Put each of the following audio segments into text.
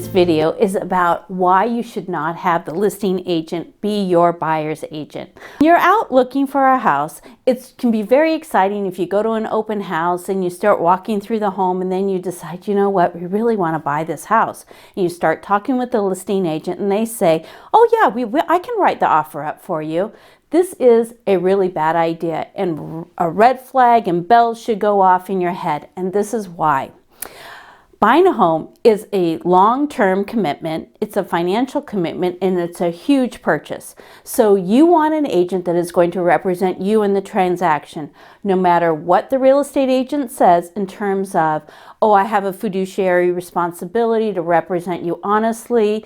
video is about why you should not have the listing agent be your buyer's agent. When you're out looking for a house, it can be very exciting if you go to an open house and you start walking through the home and then you decide, you know what, we really want to buy this house. And you start talking with the listing agent and they say, oh yeah, I can write the offer up for you. This is a really bad idea, and a red flag and bells should go off in your head, and this is why. Buying a home is a long-term commitment, it's a financial commitment, and it's a huge purchase. So you want an agent that is going to represent you in the transaction, no matter what the real estate agent says in terms of, oh, I have a fiduciary responsibility to represent you honestly,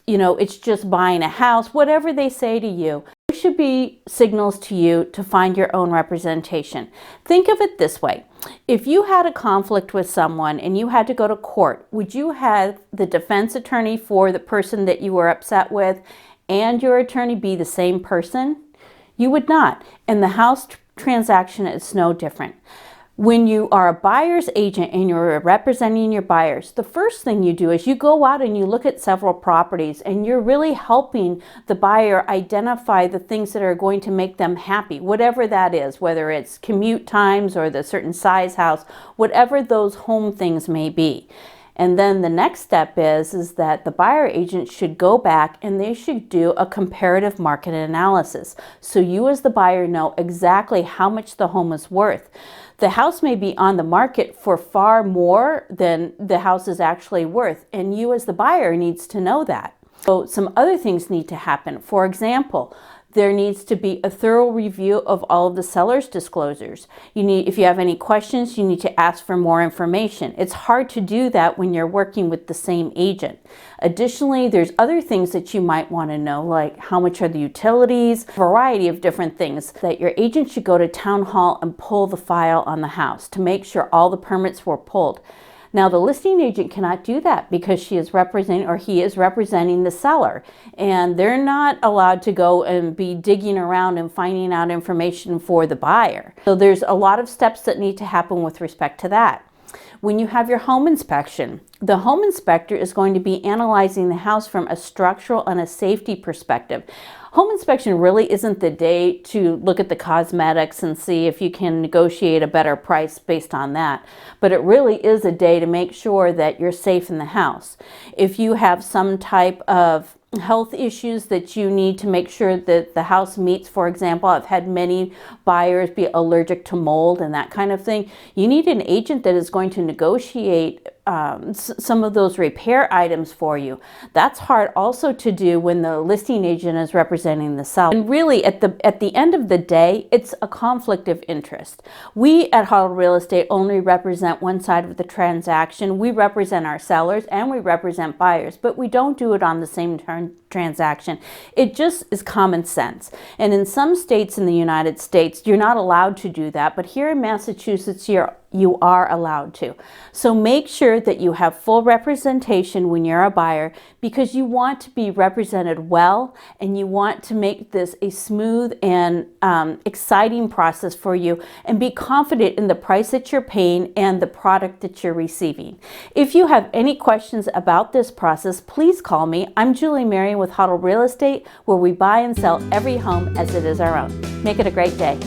you know, it's just buying a house, whatever they say to you. There should be signals to you to find your own representation. Think of it this way. If you had a conflict with someone and you had to go to court, would you have the defense attorney for the person that you were upset with and your attorney be the same person? You would not. And the house transaction is no different. When you are a buyer's agent and you're representing your buyers, the first thing you do is you go out and you look at several properties and you're really helping the buyer identify the things that are going to make them happy, whatever that is, whether it's commute times or the certain size house, whatever those home things may be. And then the next step is that the buyer agent should go back and they should do a comparative market analysis. So you as the buyer know exactly how much the home is worth. The house may be on the market for far more than the house is actually worth, and you as the buyer needs to know that. So some other things need to happen. For example, there needs to be a thorough review of all of the seller's disclosures. If you have any questions, you need to ask for more information. It's hard to do that when you're working with the same agent. Additionally, there's other things that you might want to know, like how much are the utilities, a variety of different things that your agent should go to town hall and pull the file on the house to make sure all the permits were pulled. Now, the listing agent cannot do that because she is representing, or he is representing, the seller, and they're not allowed to go and be digging around and finding out information for the buyer. So there's a lot of steps that need to happen with respect to that. When you have your home inspection, the home inspector is going to be analyzing the house from a structural and a safety perspective. Home inspection really isn't the day to look at the cosmetics and see if you can negotiate a better price based on that. But it really is a day to make sure that you're safe in the house. If you have some type of health issues that you need to make sure that the house meets, for example, I've had many buyers be allergic to mold and that kind of thing. You need an agent that is going to negotiate some of those repair items for you. That's hard also to do when the listing agent is representing the seller. And really, at the end of the day, it's a conflict of interest. We at Huddle Real Estate only represent one side of the transaction. We represent our sellers and we represent buyers, but we don't do it on the same transaction. It just is common sense. And in some states in the United States, you're not allowed to do that, but here in Massachusetts, you are allowed to. So make sure that you have full representation when you're a buyer, because you want to be represented well and you want to make this a smooth and exciting process for you, and be confident in the price that you're paying and the product that you're receiving. If you have any questions about this process, please call me. I'm Julie Marion with Huddle Real Estate, where we buy and sell every home as it is our own. Make it a great day.